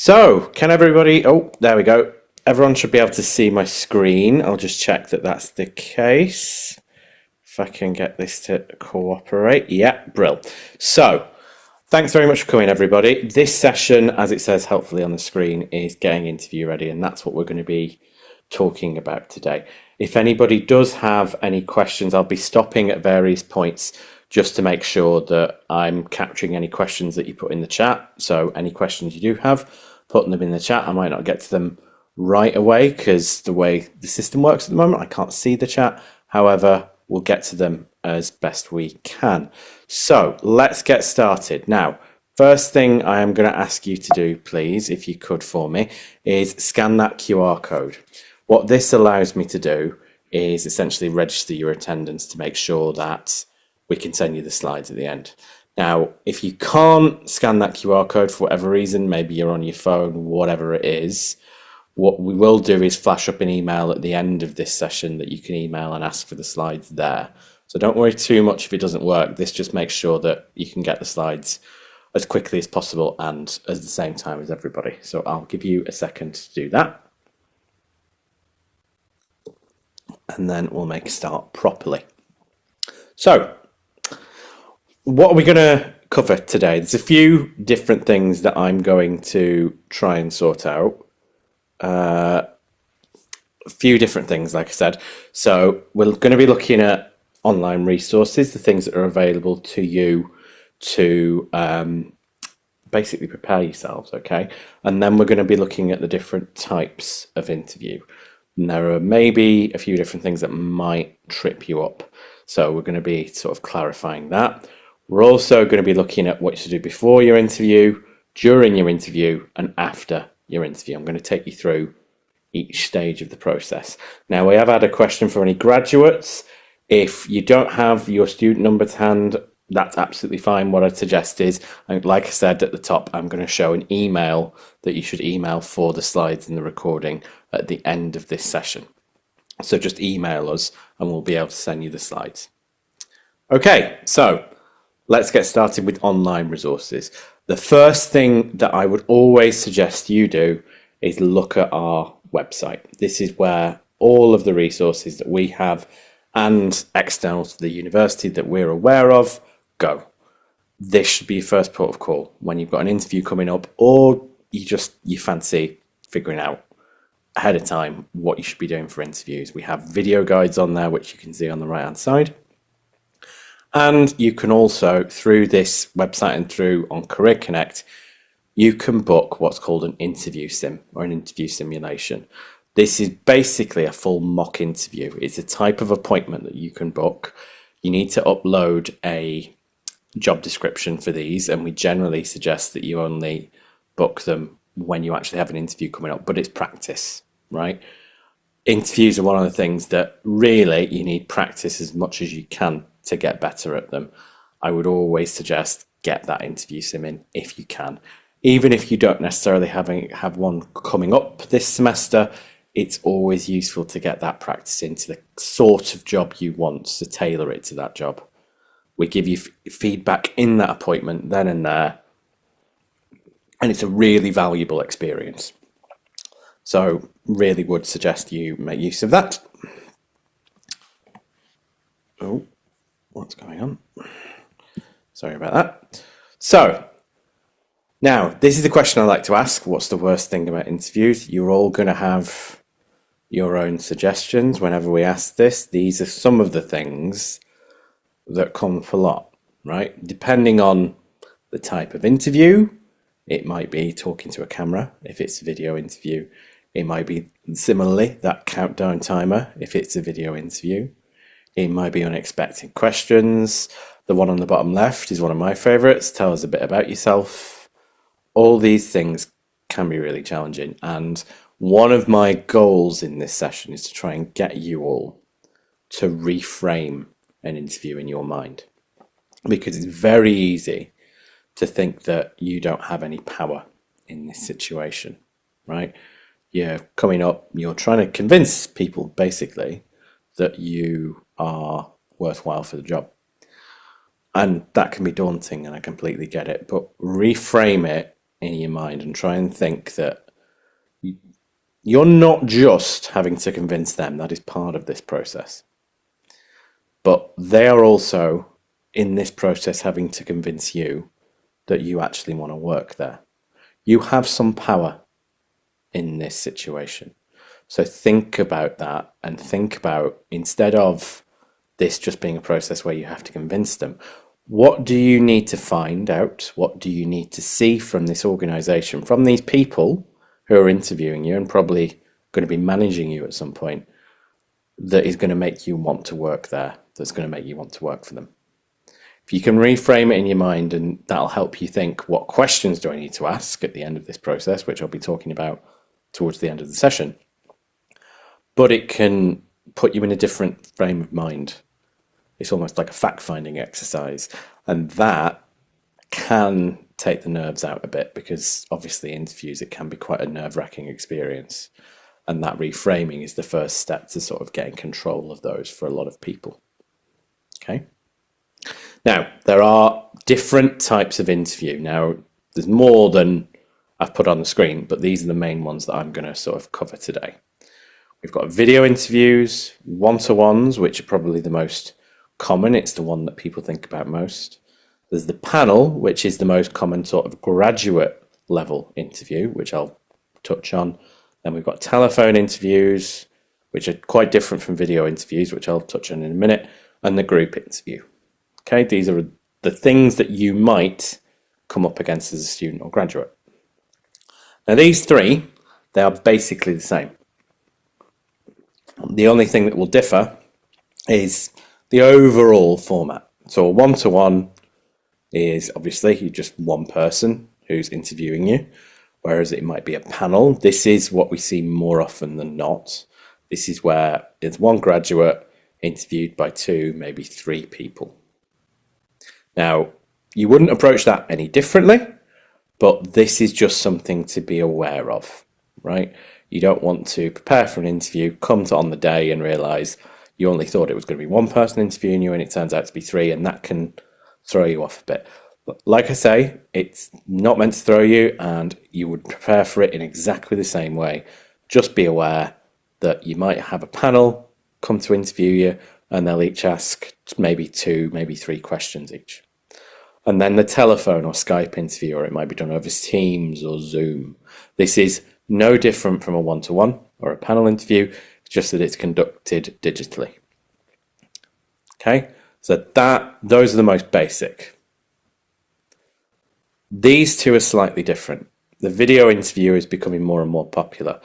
So, can everybody? Oh, there we go. Everyone should be able to see my screen. I'll just check that that's the case. If I can get this to cooperate. Yeah, brill. So, thanks very much for coming, everybody. This session, as it says helpfully on the screen, is getting interview ready, and that's what we're going to be talking about today. If anybody does have any questions, I'll be stopping at various points just to make sure that I'm capturing any questions that you put in the chat. So any questions you do have, putting them in the chat. I might not get to them right away because the way the system works at the moment, I can't see the chat. However, we'll get to them as best we can. So let's get started. Now, first thing I am going to ask you to do, please, if you could for me, is scan that QR code. What this allows me to do is essentially register your attendance to make sure that we can send you the slides at the end. Now, if you can't scan that QR code for whatever reason, maybe you're on your phone, whatever it is, what we will do is flash up an email at the end of this session that you can email and ask for the slides there. So don't worry too much if it doesn't work. This just makes sure that you can get the slides as quickly as possible and at the same time as everybody. So I'll give you a second to do that. And then we'll make a start properly. So, what are we going to cover today? There's a few different things that I'm going to try and sort out. A few different things, like I said. So we're going to be looking at online resources, the things that are available to you to basically prepare yourselves, okay? And then we're going to be looking at the different types of interview. And there are maybe a few different things that might trip you up. So we're going to be sort of clarifying that. We're also going to be looking at what you should do before your interview, during your interview, and after your interview. I'm going to take you through each stage of the process. Now, we have had a question for any graduates. If you don't have your student number to hand, that's absolutely fine. What I'd suggest is, like I said at the top, I'm going to show an email that you should email for the slides and the recording at the end of this session. So just email us and we'll be able to send you the slides. Okay, so let's get started with online resources. The first thing that I would always suggest you do is look at our website. This is where all of the resources that we have and external to the university that we're aware of go. This should be your first port of call when you've got an interview coming up, or you fancy figuring out ahead of time what you should be doing for interviews. We have video guides on there, which you can see on the right hand side. And you can also, through this website and through on Career Connect, you can book what's called an interview sim or an interview simulation. This is basically a full mock interview. It's a type of appointment that you can book. You need to upload a job description for these, and we generally suggest that you only book them when you actually have an interview coming up, but it's practice, right? Interviews are one of the things that really you need practice as much as you can to get better at them. I would always suggest get that interview sim in if you can. Even if you don't necessarily have one coming up this semester, it's always useful to get that practice into the sort of job you want, to tailor it to that job. We give you feedback in that appointment then and there, and it's a really valuable experience. So really would suggest you make use of that. Oh, what's going on? Sorry about that. So now, this is the question I like to ask. What's the worst thing about interviews? You're all going to have your own suggestions whenever we ask this. These are some of the things that come up a lot, right? Depending on the type of interview, it might be talking to a camera. If it's a video interview, it might be similarly that countdown timer if it's a video interview. It might be unexpected questions. The one on the bottom left is one of my favorites. Tell us a bit about yourself. All these things can be really challenging. And one of my goals in this session is to try and get you all to reframe an interview in your mind. Because it's very easy to think that you don't have any power in this situation, right? You're coming up, you're trying to convince people basically that you are worthwhile for the job. And that can be daunting, and I completely get it. But reframe it in your mind and try and think that you're not just having to convince them. That is part of this process. But they are also in this process having to convince you that you actually want to work there. You have some power in this situation. So think about that, and think about, instead of this just being a process where you have to convince them, what do you need to find out? What do you need to see from this organization, from these people who are interviewing you and probably going to be managing you at some point, that is going to make you want to work there, that's going to make you want to work for them? If you can reframe it in your mind, and that'll help you think, what questions do I need to ask at the end of this process, which I'll be talking about towards the end of the session. But it can put you in a different frame of mind. It's almost like a fact-finding exercise. And that can take the nerves out a bit, because obviously interviews, it can be quite a nerve-wracking experience. And that reframing is the first step to sort of getting control of those for a lot of people. Okay. Now, there are different types of interview. Now, there's more than I've put on the screen, but these are the main ones that I'm going to sort of cover today. We've got video interviews, one-to-ones, which are probably the most common. It's the one that people think about most. There's the panel, which is the most common sort of graduate level interview, which I'll touch on. Then we've got telephone interviews, which are quite different from video interviews, which I'll touch on in a minute, and the group interview. Okay, these are the things that you might come up against as a student or graduate. Now these three, they are basically the same. The only thing that will differ is the overall format. So a one-to-one is obviously you're just one person who's interviewing you, whereas it might be a panel. This is what we see more often than not. This is where it's one graduate interviewed by two, maybe three people. Now, you wouldn't approach that any differently, but this is just something to be aware of, right? You don't want to prepare for an interview, come to on the day and realize you only thought it was going to be one person interviewing you and it turns out to be three, and that can throw you off a bit. But like I say, it's not meant to throw you, and you would prepare for it in exactly the same way. Just be aware that you might have a panel come to interview you and they'll each ask maybe two, maybe three questions each. And then the telephone or Skype interview, or it might be done over Teams or Zoom. This is no different from a one-to-one or a panel interview, just that it's conducted digitally. Okay, so those are the most basic. These two are slightly different. The video interview is becoming more and more popular.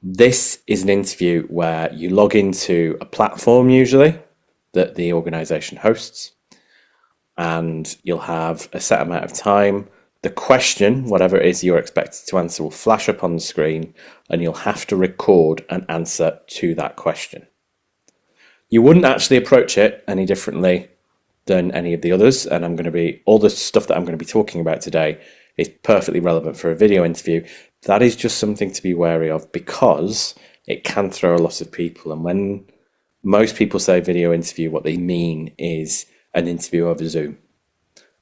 This is an interview where you log into a platform usually that the organization hosts, and you'll have a set amount of time. The question, whatever it is you're expected to answer, will flash up on the screen, and you'll have to record an answer to that question. You wouldn't actually approach it any differently than any of the others, and all the stuff that I'm going to be talking about today is perfectly relevant for a video interview. That is just something to be wary of, because it can throw a lot of people. And when most people say video interview, what they mean is an interview over Zoom.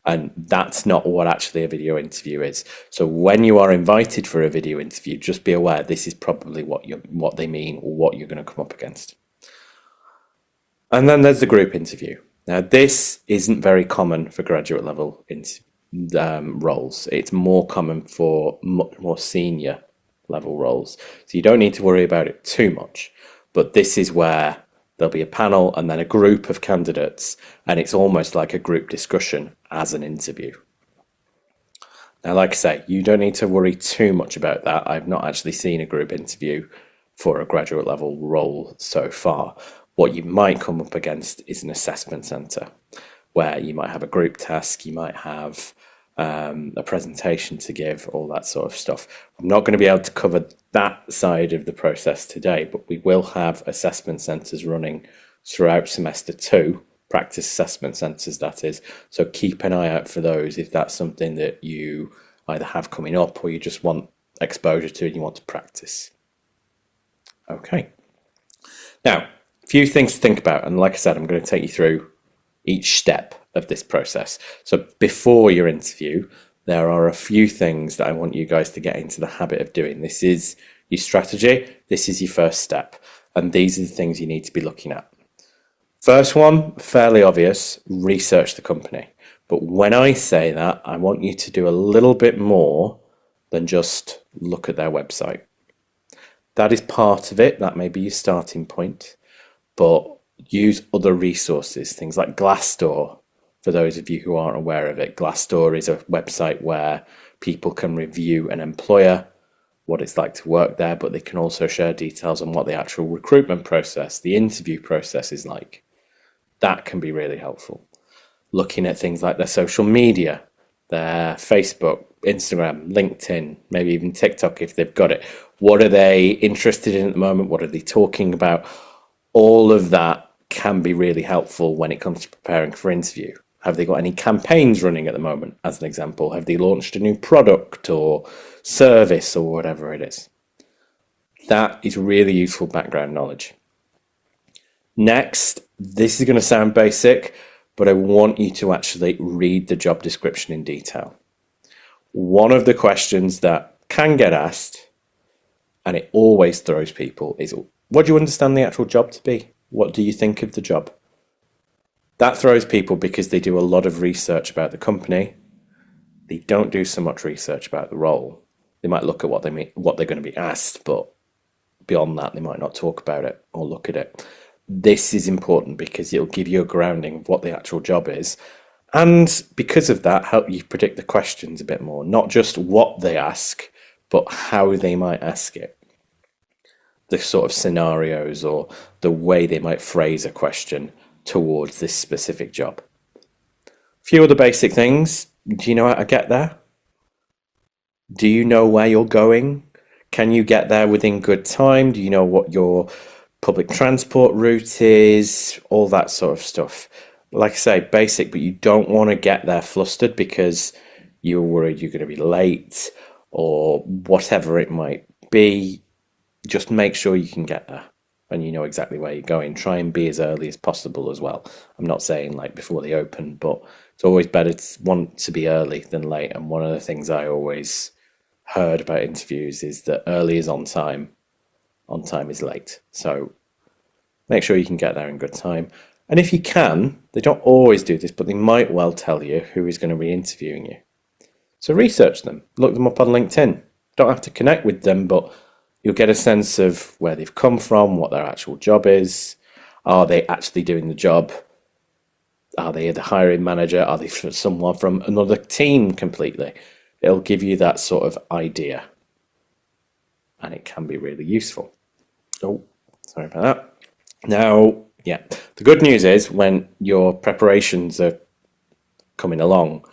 And that's not what actually a video interview is. So when you are invited for a video interview, just be aware this is probably what they mean, or what you're going to come up against. And then there's the group interview. Now, this isn't very common for graduate level roles. It's more common for much more senior level roles. So you don't need to worry about it too much. But this is where there'll be a panel and then a group of candidates, and it's almost like a group discussion as an interview. Now, like I say, you don't need to worry too much about that. I've not actually seen a group interview for a graduate level role so far. What you might come up against is an assessment centre, where you might have a group task, you might have a presentation to give, all that sort of stuff. I'm not going to be able to cover that side of the process today, but we will have assessment centres running throughout semester 2, practice assessment centres that is. So keep an eye out for those if that's something that you either have coming up or you just want exposure to and you want to practice. Okay. Now, a few things to think about, and like I said, I'm going to take you through each step of this process. So before your interview, there are a few things that I want you guys to get into the habit of doing. This is your strategy. This is your first step. And these are the things you need to be looking at. First one, fairly obvious, research the company. But when I say that, I want you to do a little bit more than just look at their website. That is part of it. That may be your starting point. But use other resources, things like Glassdoor. For those of you who aren't aware of it, Glassdoor is a website where people can review an employer, what it's like to work there, but they can also share details on what the actual recruitment process, the interview process is like. That can be really helpful. Looking at things like their social media, their Facebook, Instagram, LinkedIn, maybe even TikTok if they've got it. What are they interested in at the moment? What are they talking about? All of that can be really helpful when it comes to preparing for interview. Have they got any campaigns running at the moment, as an example? Have they launched a new product or service or whatever it is? That is really useful background knowledge. Next, this is going to sound basic, but I want you to actually read the job description in detail. One of the questions that can get asked, and it always throws people, is what do you understand the actual job to be? What do you think of the job? That throws people because they do a lot of research about the company. They don't do so much research about the role. They might look at what they're going to be asked, but beyond that, they might not talk about it or look at it. This is important because it'll give you a grounding of what the actual job is. And because of that, help you predict the questions a bit more. Not just what they ask, but how they might ask it. The sort of scenarios or the way they might phrase a question towards this specific job. A few other basic things. Do you know how to get there? Do you know where you're going? Can you get there within good time? Do you know what your public transport route is? All that sort of stuff. Like I say, basic, but you don't want to get there flustered because you're worried you're going to be late or whatever it might be. Just make sure you can get there and you know exactly where you're going. Try and be as early as possible as well. I'm not saying like before they open, but it's always better to want to be early than late. And one of the things I always heard about interviews is that early is on time is late. So make sure you can get there in good time. And if you can, they don't always do this, but they might well tell you who is going to be interviewing you. So research them, look them up on LinkedIn. Don't have to connect with them, but you'll get a sense of where they've come from, what their actual job is. Are they actually doing the job? Are they the hiring manager? Are they someone from another team completely? It'll give you that sort of idea. And it can be really useful. Oh, sorry about that. Now, yeah, the good news is when your preparations are coming along,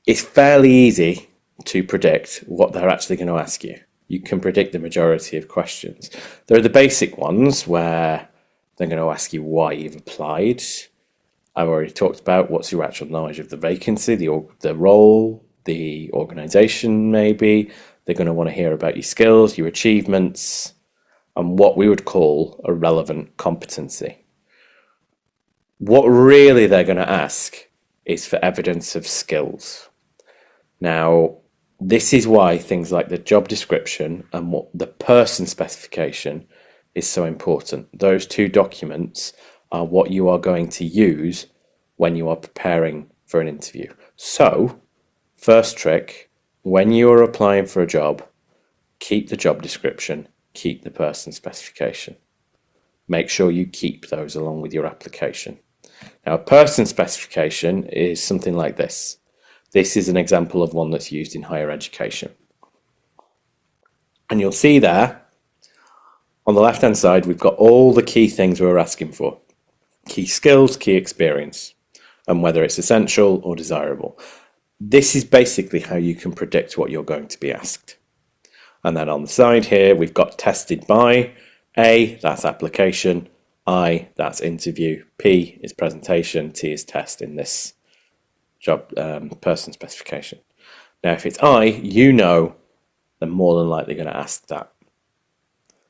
it's fairly easy to predict what they're actually going to ask you. You can predict the majority of questions. There are the basic ones where they're going to ask you why you've applied. I've already talked about what's your actual knowledge of the vacancy, the role, the organisation maybe. They're going to want to hear about your skills, your achievements, and what we would call a relevant competency. What really they're going to ask is for evidence of skills. Now, this is why things like the job description and what the person specification is so important. Those two documents are what you are going to use when you are preparing for an interview. So, first trick, when you are applying for a job, keep the job description, keep the person specification. Make sure you keep those along with your application. Now, a person specification is something like this. This is an example of one that's used in higher education. And you'll see there, on the left-hand side, we've got all the key things we're asking for. Key skills, key experience, and whether it's essential or desirable. This is basically how you can predict what you're going to be asked. And then on the side here, we've got tested by. A, that's application. I, that's interview. P is presentation. T is test in this job person specification. Now, if it's I, you know they're more than likely going to ask that.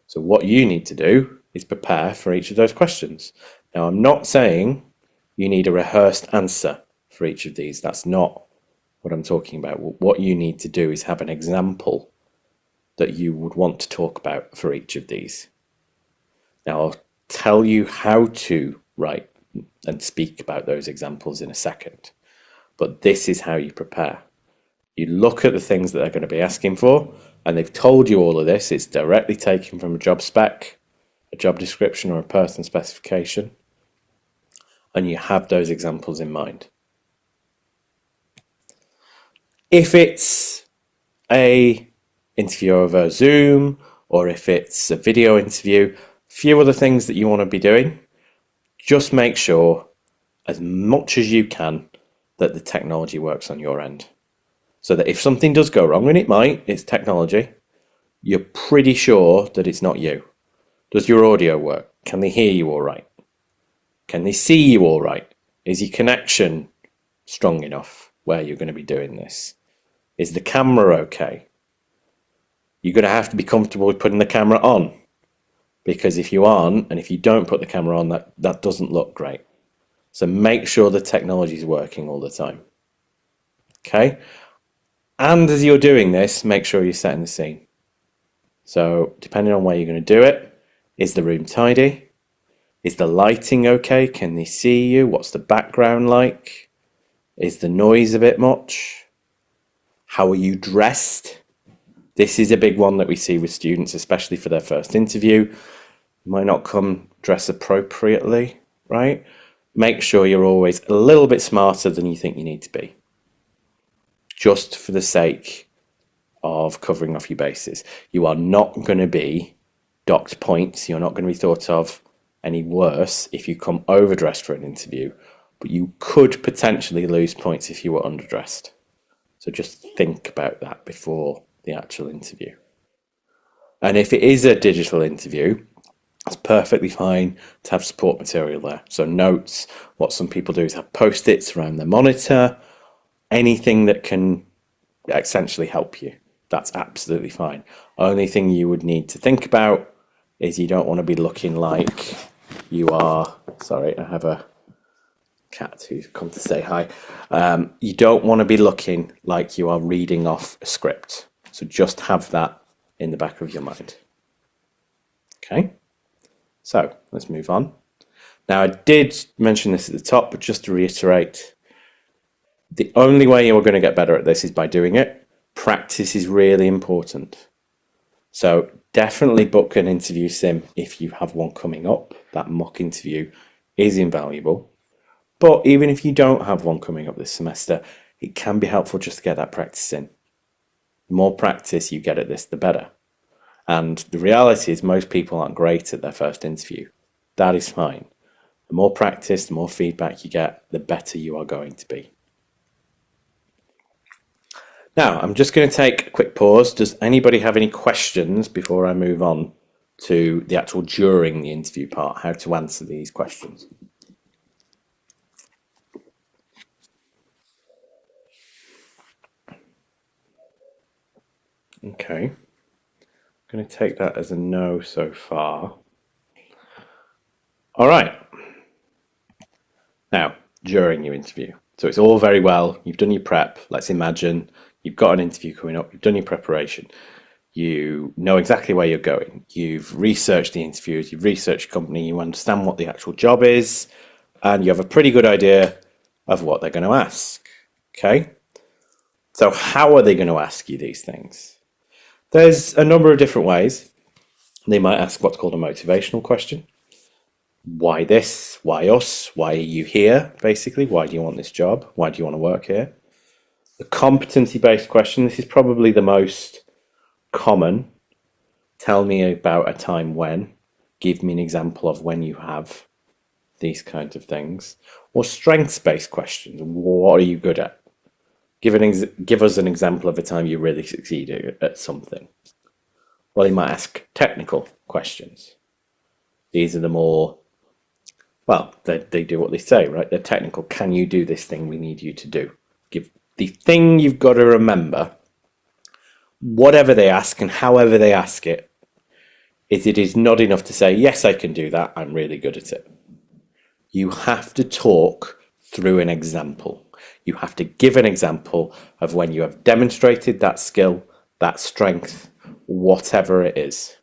So what you need to do is prepare for each of those questions. Now, I'm not saying you need a rehearsed answer for each of these. That's not what I'm talking about. What you need to do is have an example that you would want to talk about for each of these. Now, I'll tell you how to write and speak about those examples in a second, but this is how you prepare. You look at the things that they're going to be asking for, and they've told you all of this. It's directly taken from a job spec, a job description, or a person specification, and you have those examples in mind. If it's a interview over Zoom, or if it's a video interview, a few other things that you want to be doing, just make sure as much as you can that the technology works on your end. So that if something does go wrong, and it might, it's technology, you're pretty sure that it's not you. Does your audio work? Can they hear you all right? Can they see you all right? Is your connection strong enough where you're going to be doing this? Is the camera okay? You're going to have to be comfortable with putting the camera on, because if you aren't, and if you don't put the camera on, that doesn't look great. So make sure the technology is working all the time. Okay? And as you're doing this, make sure you're setting the scene. So depending on where you're going to do it, is the room tidy? Is the lighting okay? Can they see you? What's the background like? Is the noise a bit much? How are you dressed? This is a big one that we see with students, especially for their first interview. You might not come dressed appropriately, right? Make sure you're always a little bit smarter than you think you need to be, just for the sake of covering off your bases. You are not going to be docked points. You're not going to be thought of any worse if you come overdressed for an interview, but you could potentially lose points if you were underdressed. So just think about that before the actual interview. And if it is a digital interview, it's perfectly fine to have support material there. So notes, what some people do is have post-its around their monitor, anything that can essentially help you. That's absolutely fine. Only thing you would need to think about is you don't want to be looking like you are, sorry, I have a cat who's come to say hi. You don't want to be looking like you are reading off a script. So just have that in the back of your mind. Okay, so let's move on. Now, I did mention this at the top, but just to reiterate, the only way you're going to get better at this is by doing it. Practice is really important. So definitely book an interview sim if you have one coming up. That mock interview is invaluable. But even if you don't have one coming up this semester, it can be helpful just to get that practice in. The more practice you get at this, the better. And the reality is most people aren't great at their first interview. That is fine. The more practice, the more feedback you get, the better you are going to be. Now, I'm just going to take a quick pause. Does anybody have any questions before I move on to the actual during the interview part, how to answer these questions? Okay. I'm going to take that as a no so far. All right. Now, during your interview. So it's all very well. You've done your prep. Let's imagine you've got an interview coming up. You've done your preparation. You know exactly where you're going. You've researched the interviews. You've researched your company. You understand what the actual job is. And you have a pretty good idea of what they're going to ask. Okay? So how are they going to ask you these things? There's a number of different ways. They might ask what's called a motivational question. Why this? Why us? Why are you here? Basically, why do you want this job? Why do you want to work here? The competency-based question, this is probably the most common. Tell me about a time when. Give me an example of when you have these kinds of things. Or strengths-based questions. What are you good at? Give us an example of a time you really succeeded at something. Well, you might ask technical questions. These are the more, well, they do what they say, right? They're technical. Can you do this thing we need you to do? Give the thing you've got to remember, whatever they ask and however they ask it, is it is not enough to say, yes, I can do that. I'm really good at it. You have to talk through an example. You have to give an example of when you have demonstrated that skill, that strength, whatever it is.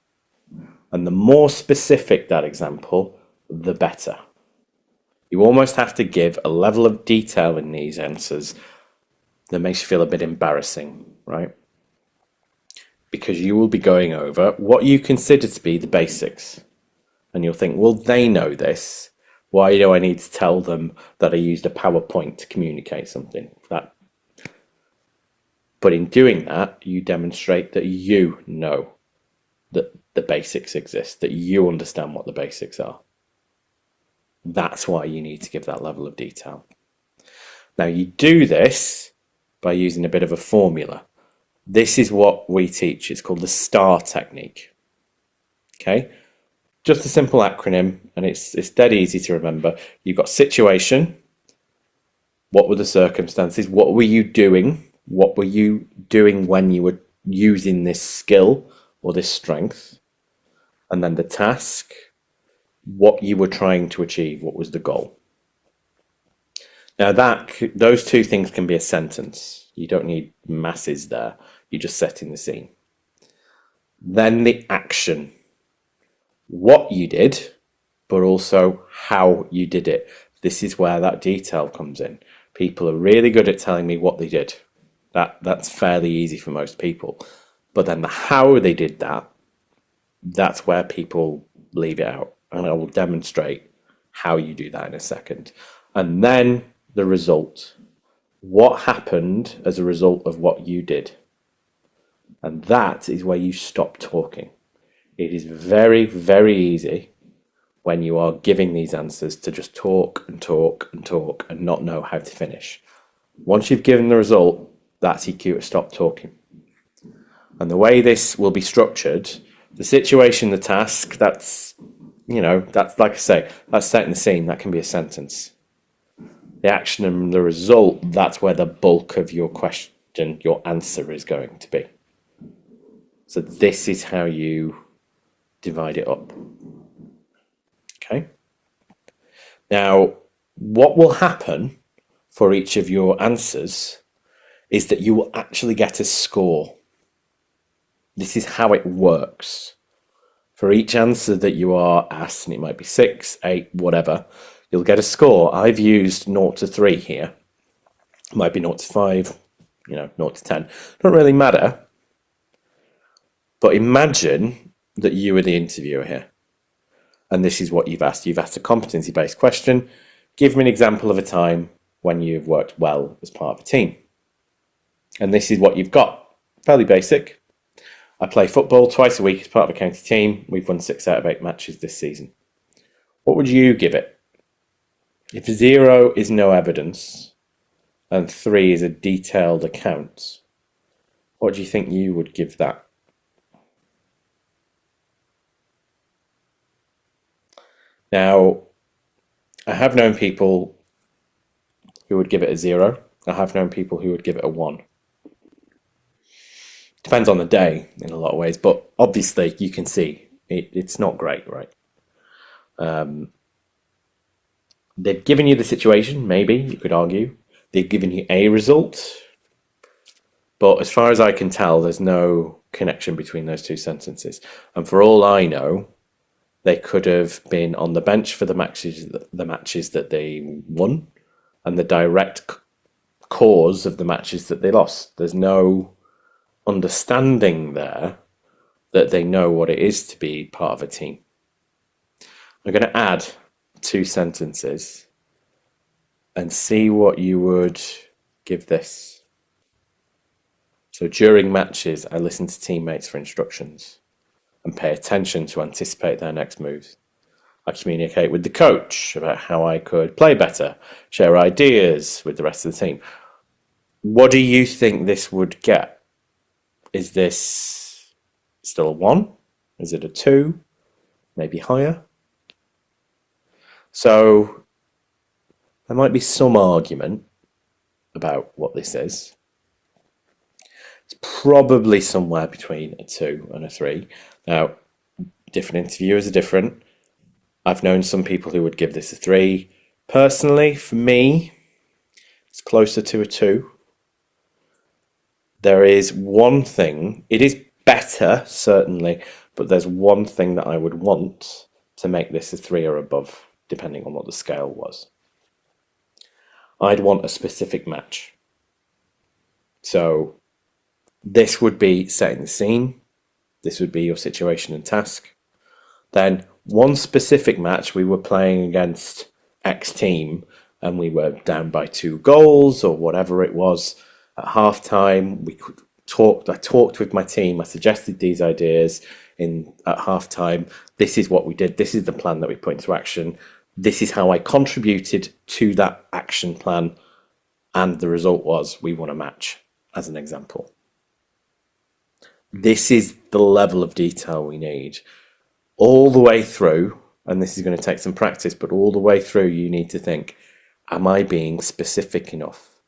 And the more specific that example, the better. You almost have to give a level of detail in these answers that makes you feel a bit embarrassing, right? Because you will be going over what you consider to be the basics. And you'll think, well, they know this. Why do I need to tell them that I used a PowerPoint to communicate something? But in doing that, you demonstrate that you know that the basics exist, that you understand what the basics are. That's why you need to give that level of detail. Now, you do this by using a bit of a formula. This is what we teach. It's called the STAR technique. Okay? Just a simple acronym, and it's dead easy to remember. You've got situation. What were the circumstances? What were you doing? What were you doing when you were using this skill or this strength? And then the task, what you were trying to achieve, what was the goal. Now those two things can be a sentence. You don't need masses there. You're just setting the scene. Then the action, what you did, but also how you did it. This is where that detail comes in. People are really good at telling me what they did. That's fairly easy for most people. But then the how they did that, that's where people leave it out. And I will demonstrate how you do that in a second. And then the result. What happened as a result of what you did? And that is where you stop talking. It is very, very easy when you are giving these answers to just talk and talk and talk and not know how to finish. Once you've given the result, that's your cue to stop talking. And the way this will be structured, the situation, the task, that's like I say, that's setting the scene. That can be a sentence. The action and the result, that's where the bulk of your question, your answer is going to be. So this is how you divide it up. Okay. Now, what will happen for each of your answers is that you will actually get a score. This is how it works. For each answer that you are asked, and it might be 6, 8, whatever, you'll get a score. I've used 0 to 3 here. It might be 0 to 5, 0 to 10. Doesn't really matter. But imagine that you are the interviewer here. And this is what you've asked. You've asked a competency-based question. Give me an example of a time when you've worked well as part of a team. And this is what you've got. Fairly basic. I play football twice a week as part of a county team. We've won 6 out of 8 matches this season. What would you give it? If 0 is no evidence and 3 is a detailed account, what do you think you would give that? Now, I have known people who would give it a 0. I have known people who would give it a 1. Depends on the day in a lot of ways, but obviously you can see it's not great, right? They've given you the situation, maybe, you could argue. They've given you a result, but as far as I can tell, there's no connection between those two sentences. And for all I know, they could have been on the bench for the matches that they won and the direct cause of the matches that they lost. There's no understanding there that they know what it is to be part of a team. I'm going to add 2 sentences and see what you would give this. So during matches, I listen to teammates for instructions and pay attention to anticipate their next moves. I communicate with the coach about how I could play better, share ideas with the rest of the team. What do you think this would get? Is this still a 1? Is it a 2? Maybe higher? So there might be some argument about what this is. It's probably somewhere between a 2 and a 3. Now, different interviewers are different. I've known some people who would give this a 3. Personally, for me, It's closer to a 2. There is one thing, it is better, certainly, but there's one thing that I would want to make this a 3 or above, depending on what the scale was. I'd want a specific match. So this would be setting the scene. This would be your situation and task. Then one specific match, we were playing against X team and we were down by 2 goals or whatever it was. At half time, I talked with my team. I suggested these ideas at half time. This is what we did. This is the plan that we put into action. This is how I contributed to that action plan. And the result was we won a match, as an example. This is the level of detail we need. All the way through, and this is going to take some practice, but all the way through you need to think, am I being specific enough?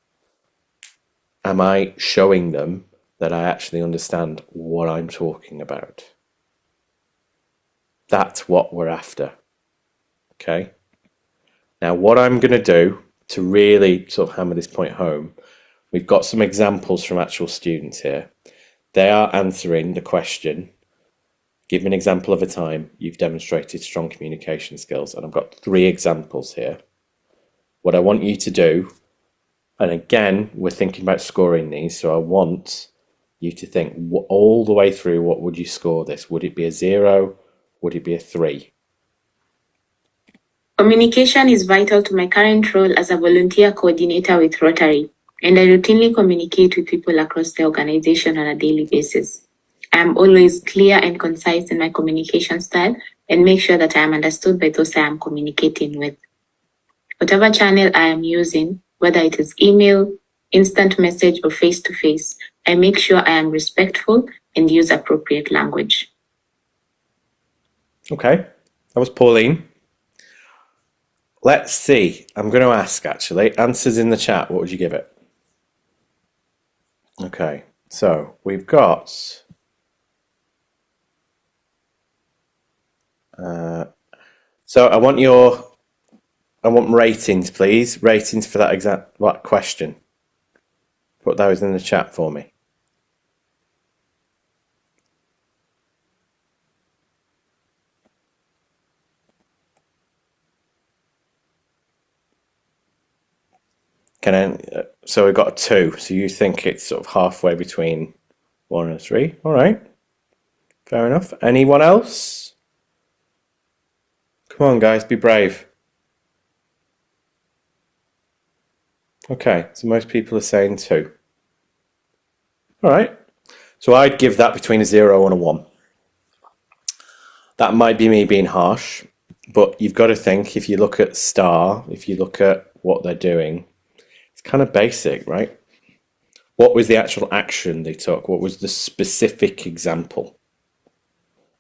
Am I showing them that I actually understand what I'm talking about? That's what we're after. Okay? Now, what I'm going to do to really sort of hammer this point home, we've got some examples from actual students here. They are answering the question, give me an example of a time you've demonstrated strong communication skills. And I've got 3 examples here. What I want you to do, and again, we're thinking about scoring these, so I want you to think all the way through, what would you score this? Would it be a 0? Would it be a 3? Communication is vital to my current role as a volunteer coordinator with Rotary, and I routinely communicate with people across the organization on a daily basis. I am always clear and concise in my communication style and make sure that I am understood by those I am communicating with. Whatever channel I am using, whether it is email, instant message, or face-to-face, I make sure I am respectful and use appropriate language. Okay, that was Pauline. Let's see. I'm going to ask, actually, answers in the chat. What would you give it? Okay, so we've got... so I want ratings, please. Ratings for that question. Put those in the chat for me. So we've got a 2. So you think it's sort of halfway between 1 and 3. All right. Fair enough. Anyone else? Come on, guys, be brave. Okay, so most people are saying 2. All right. So I'd give that between a 0 and a 1. That might be me being harsh, but you've got to think, if you look at STAR, if you look at what they're doing, it's kind of basic, right? What was the actual action they took? What was the specific example?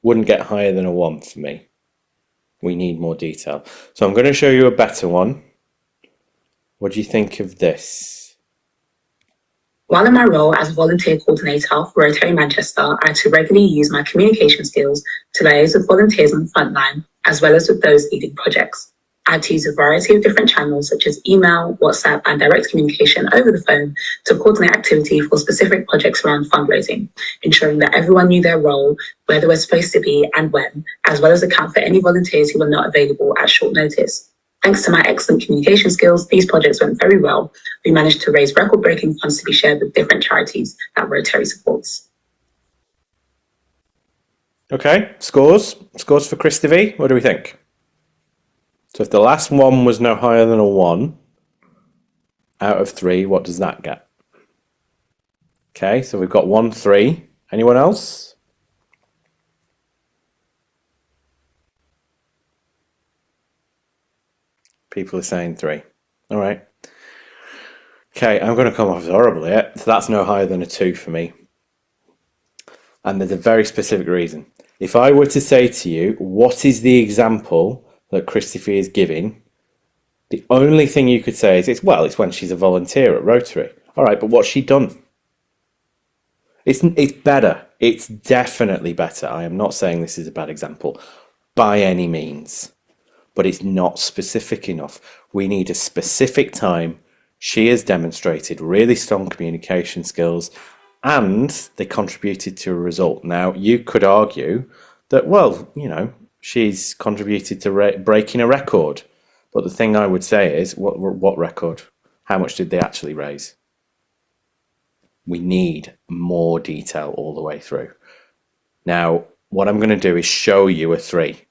Wouldn't get higher than a 1 for me. We need more detail. So I'm going to show you a better one. What do you think of this? While in my role as a volunteer coordinator for Rotary Manchester, I had to regularly use my communication skills to liaise with volunteers on the front line, as well as with those leading projects. I had to use a variety of different channels such as email, WhatsApp, and direct communication over the phone to coordinate activity for specific projects around fundraising, ensuring that everyone knew their role, where they were supposed to be and when, as well as account for any volunteers who were not available at short notice. Thanks to my excellent communication skills, these projects went very well. We managed to raise record-breaking funds to be shared with different charities that Rotary supports. Okay, scores. Scores for Christy V. What do we think? So if the last one was no higher than a 1 out of 3, what does that get? Okay, so we've got 1, 3. Anyone else? People are saying 3. All right. Okay, I'm going to come off as horrible here. So that's no higher than a 2 for me. And there's a very specific reason. If I were to say to you, what is the example that Christopher is giving, the only thing you could say is, it's when she's a volunteer at Rotary. All right, but what's she done? It's better. It's definitely better. I am not saying this is a bad example by any means, but it's not specific enough. We need a specific time She has demonstrated really strong communication skills and they contributed to a result. Now, you could argue that, well, she's contributed to breaking a record. But the thing I would say is, what record? How much did they actually raise? We need more detail all the way through. Now, what I'm going to do is show you a 3,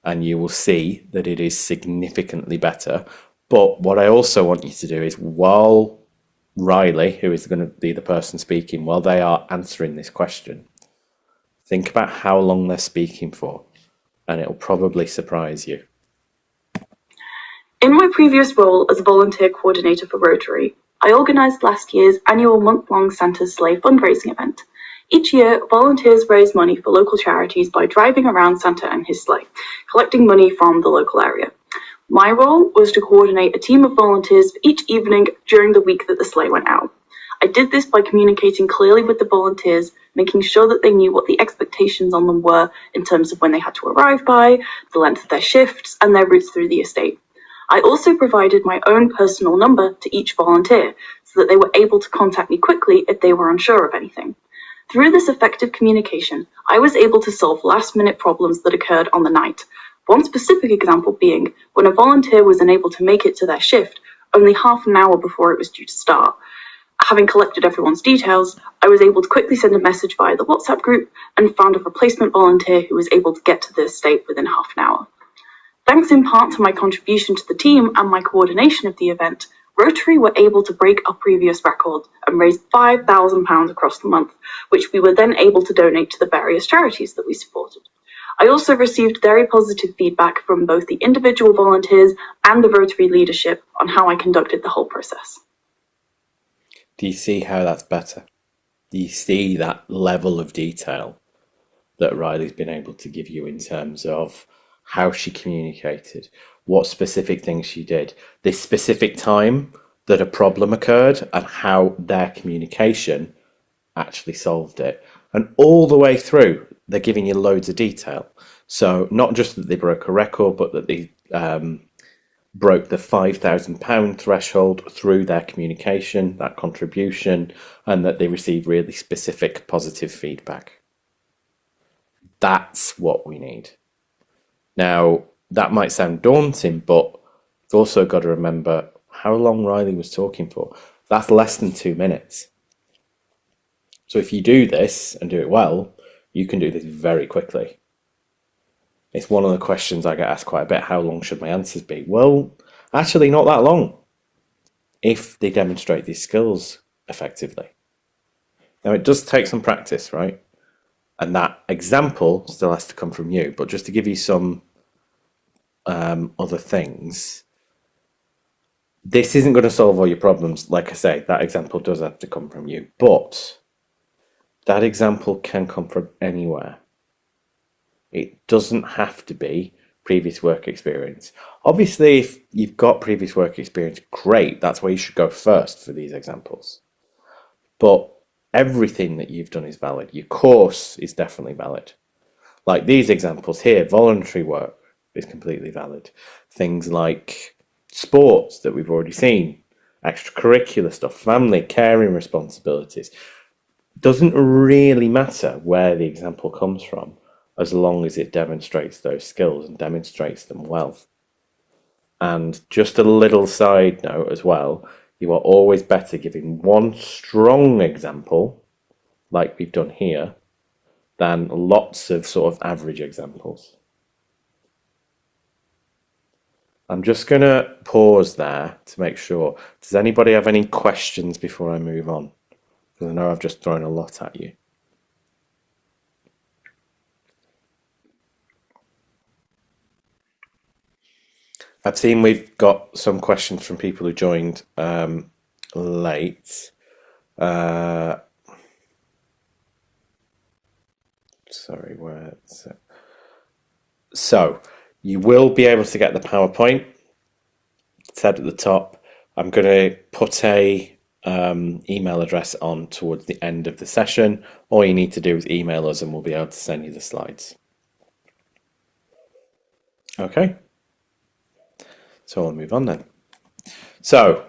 and you will see that it is significantly better. But what I also want you to do is, while Riley, who is going to be the person speaking, while they are answering this question, think about how long they're speaking for, and it'll probably surprise you. In my previous role as a volunteer coordinator for Rotary, I organised last year's annual month-long Santa's Sleigh fundraising event. Each year, volunteers raise money for local charities by driving around Santa and his sleigh, collecting money from the local area. My role was to coordinate a team of volunteers for each evening during the week that the sleigh went out. I did this by communicating clearly with the volunteers, making sure that they knew what the expectations on them were in terms of when they had to arrive by, the length of their shifts, and their routes through the estate. I also provided my own personal number to each volunteer so that they were able to contact me quickly if they were unsure of anything. Through this effective communication, I was able to solve last-minute problems that occurred on the night. One specific example being when a volunteer was unable to make it to their shift only half an hour before it was due to start. Having collected everyone's details, I was able to quickly send a message via the WhatsApp group and found a replacement volunteer who was able to get to the estate within half an hour. Thanks in part to my contribution to the team and my coordination of the event, Rotary were able to break our previous record and raise £5,000 across the month, which we were then able to donate to the various charities that we supported. I also received very positive feedback from both the individual volunteers and the Rotary leadership on how I conducted the whole process. Do you see how that's better? Do you see that level of detail that Riley's been able to give you in terms of how she communicated, what specific things she did, this specific time that a problem occurred, and how their communication actually solved it? And all the way through, they're giving you loads of detail. So not just that they broke a record, but that they broke the £5,000 threshold through their communication, that contribution, and that they received really specific positive feedback. That's what we need. Now, that might sound daunting, but you've also got to remember how long Riley was talking for. That's less than 2 minutes. So if you do this and do it well, you can do this very quickly. It's one of the questions I get asked quite a bit. How long should my answers be? Well, actually not that long if they demonstrate these skills effectively. Now, it does take some practice, right? And that example still has to come from you. But just to give you some other things, this isn't going to solve all your problems. Like I say, that example does have to come from you. But that example can come from anywhere. It doesn't have to be previous work experience. Obviously, if you've got previous work experience, great. That's where you should go first for these examples. But everything that you've done is valid. Your course is definitely valid. Like these examples here, voluntary work is completely valid. Things like sports that we've already seen, extracurricular stuff, family, caring responsibilities. Doesn't really matter where the example comes from, as long as it demonstrates those skills and demonstrates them well. And just a little side note as well, you are always better giving one strong example, like we've done here, than lots of sort of average examples. I'm just going to pause there to make sure. Does anybody have any questions before I move on? Because I know I've just thrown a lot at you. I've seen we've got some questions from people who joined late. Sorry, where is it? So, you will be able to get the PowerPoint. It said at the top. I'm going to put a email address on towards the end of the session. All you need to do is email us and we'll be able to send you the slides. Okay. So I'll move on then. So,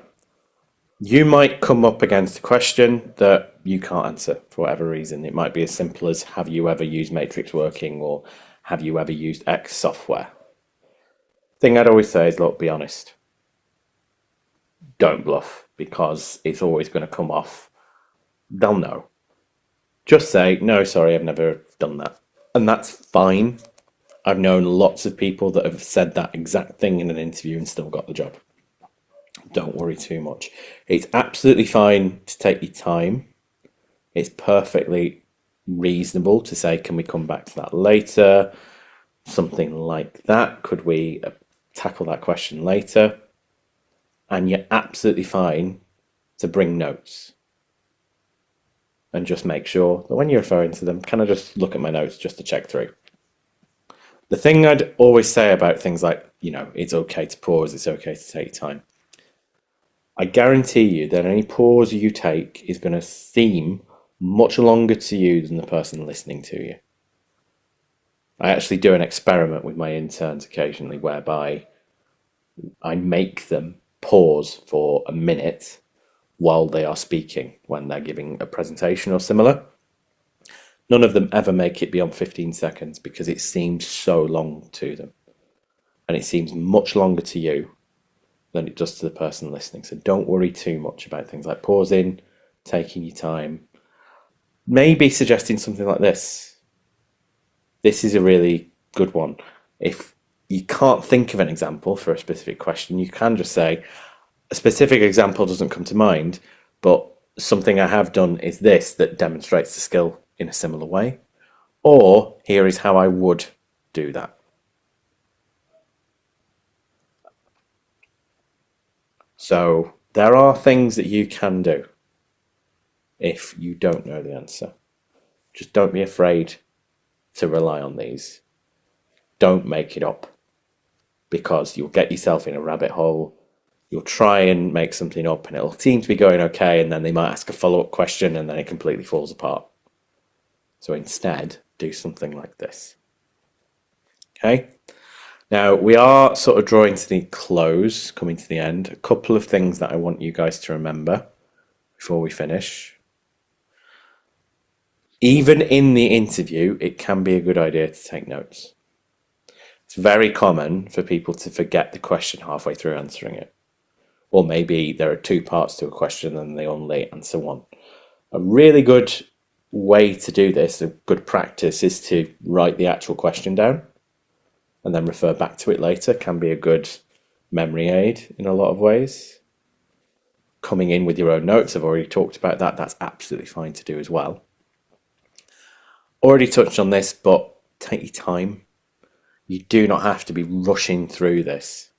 You might come up against a question that you can't answer for whatever reason. It might be as simple as, have you ever used Matrix Working, or have you ever used X software? Thing I'd always say is, look, be honest. Don't bluff, because it's always going to come off. They'll know. Just say, no, sorry, I've never done that. And that's fine. I've known lots of people that have said that exact thing in an interview and still got the job. Don't worry too much. It's absolutely fine to take your time. It's perfectly reasonable to say, can we come back to that later? Something like that. Could we tackle that question later? And you're absolutely fine to bring notes. And just make sure that when you're referring to them, can I just look at my notes just to check through? The thing I'd always say about things like, it's okay to pause, it's okay to take time. I guarantee you that any pause you take is going to seem much longer to you than the person listening to you. I actually do an experiment with my interns occasionally whereby I make them pause for a minute while they are speaking when they're giving a presentation or similar. None of them ever make it beyond 15 seconds because it seems so long to them. And it seems much longer to you than it does to the person listening. So don't worry too much about things like pausing, taking your time. Maybe suggesting something like this. This is a really good one. If you can't think of an example for a specific question, you can just say, a specific example doesn't come to mind, but something I have done is this that demonstrates the skill in a similar way. Or here is how I would do that. So there are things that you can do if you don't know the answer. Just don't be afraid to rely on these. Don't make it up, because you'll get yourself in a rabbit hole. You'll try and make something up and it'll seem to be going okay, and then they might ask a follow-up question and then it completely falls apart. So instead, do something like this. Okay? Now, we are sort of drawing to the close, coming to the end. A couple of things that I want you guys to remember before we finish. Even in the interview, it can be a good idea to take notes. It's very common for people to forget the question halfway through answering it. Or maybe there are two parts to a question and they only answer one. A really good way to do this, a good practice, is to write the actual question down and then refer back to it later. Can be a good memory aid in a lot of ways. Coming in with your own notes, I've already talked about that. That's absolutely fine to do as well. Already touched on this, but take your time. You do not have to be rushing through this.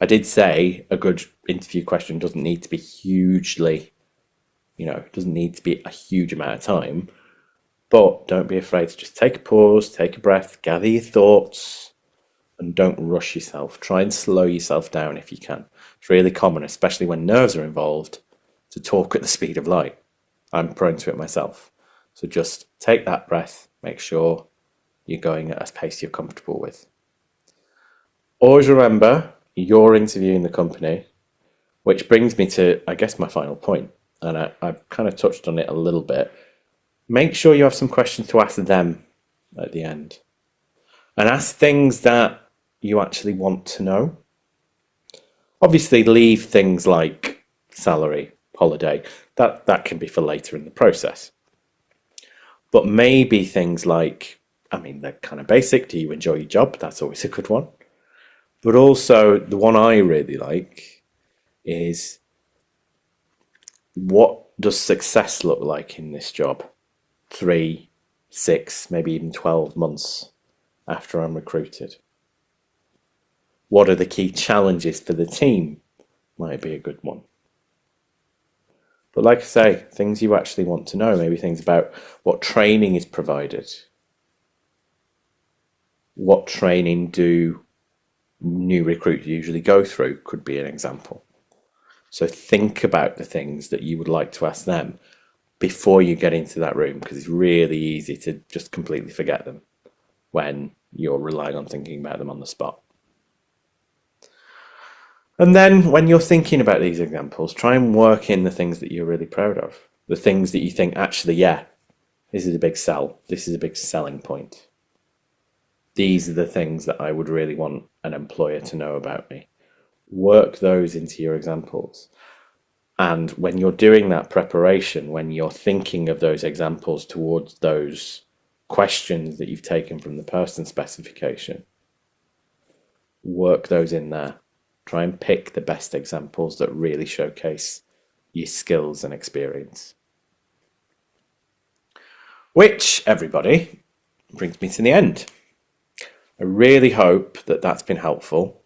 I did say a good interview question doesn't need to be hugely, it doesn't need to be a huge amount of time, but don't be afraid to just take a pause, take a breath, gather your thoughts, and don't rush yourself. Try and slow yourself down if you can. It's really common, especially when nerves are involved, to talk at the speed of light. I'm prone to it myself. So just take that breath, make sure you're going at a pace you're comfortable with. Always remember, you're interviewing the company, which brings me to, I guess, my final point. And I've kind of touched on it a little bit. Make sure you have some questions to ask them at the end. And ask things that you actually want to know. Obviously, leave things like salary, holiday. That can be for later in the process. But maybe things like, they're kind of basic. Do you enjoy your job? That's always a good one. But also, the one I really like is, what does success look like in this job 3, 6, maybe even 12 months after I'm recruited? What are the key challenges for the team? Might be a good one. But like I say, things you actually want to know, maybe things about what training is provided. What training do new recruits usually go through could be an example. So think about the things that you would like to ask them before you get into that room, because it's really easy to just completely forget them when you're relying on thinking about them on the spot. And then when you're thinking about these examples, try and work in the things that you're really proud of. The things that you think, actually, yeah, this is a big sell. This is a big selling point. These are the things that I would really want an employer to know about me. Work those into your examples. And when you're doing that preparation, when you're thinking of those examples towards those questions that you've taken from the person specification, work those in there. Try and pick the best examples that really showcase your skills and experience. Which, everybody, brings me to the end. I really hope that that's been helpful.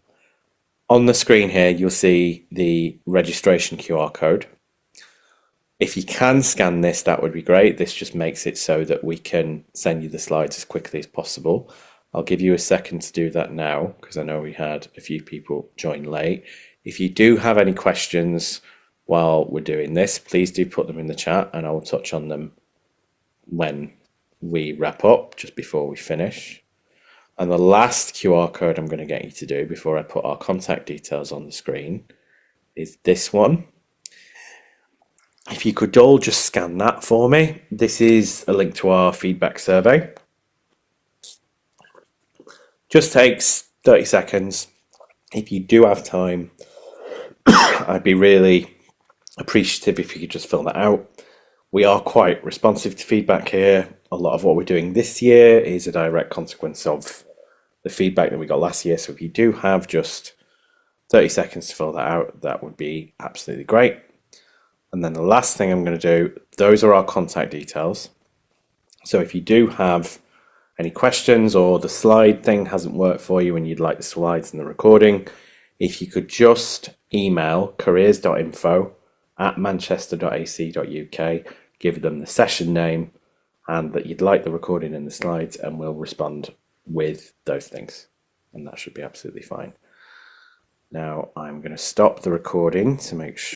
On the screen here, you'll see the registration QR code. If you can scan this, that would be great. This just makes it so that we can send you the slides as quickly as possible. I'll give you a second to do that now, because I know we had a few people join late. If you do have any questions while we're doing this, please do put them in the chat and I will touch on them when we wrap up, just before we finish. And the last QR code I'm going to get you to do before I put our contact details on the screen is this one. If you could all just scan that for me. This is a link to our feedback survey. Just takes 30 seconds. If you do have time, I'd be really appreciative if you could just fill that out. We are quite responsive to feedback here. A lot of what we're doing this year is a direct consequence of the feedback that we got last year. So if you do have just 30 seconds to fill that out, that would be absolutely great. And then the last thing I'm going to do, those are our contact details. So if you do have any questions or the slide thing hasn't worked for you and you'd like the slides and the recording, if you could just email careers.info@manchester.ac.uk, give them the session name and that you'd like the recording and the slides, and we'll respond with those things. And that should be absolutely fine. Now I'm going to stop the recording to make sure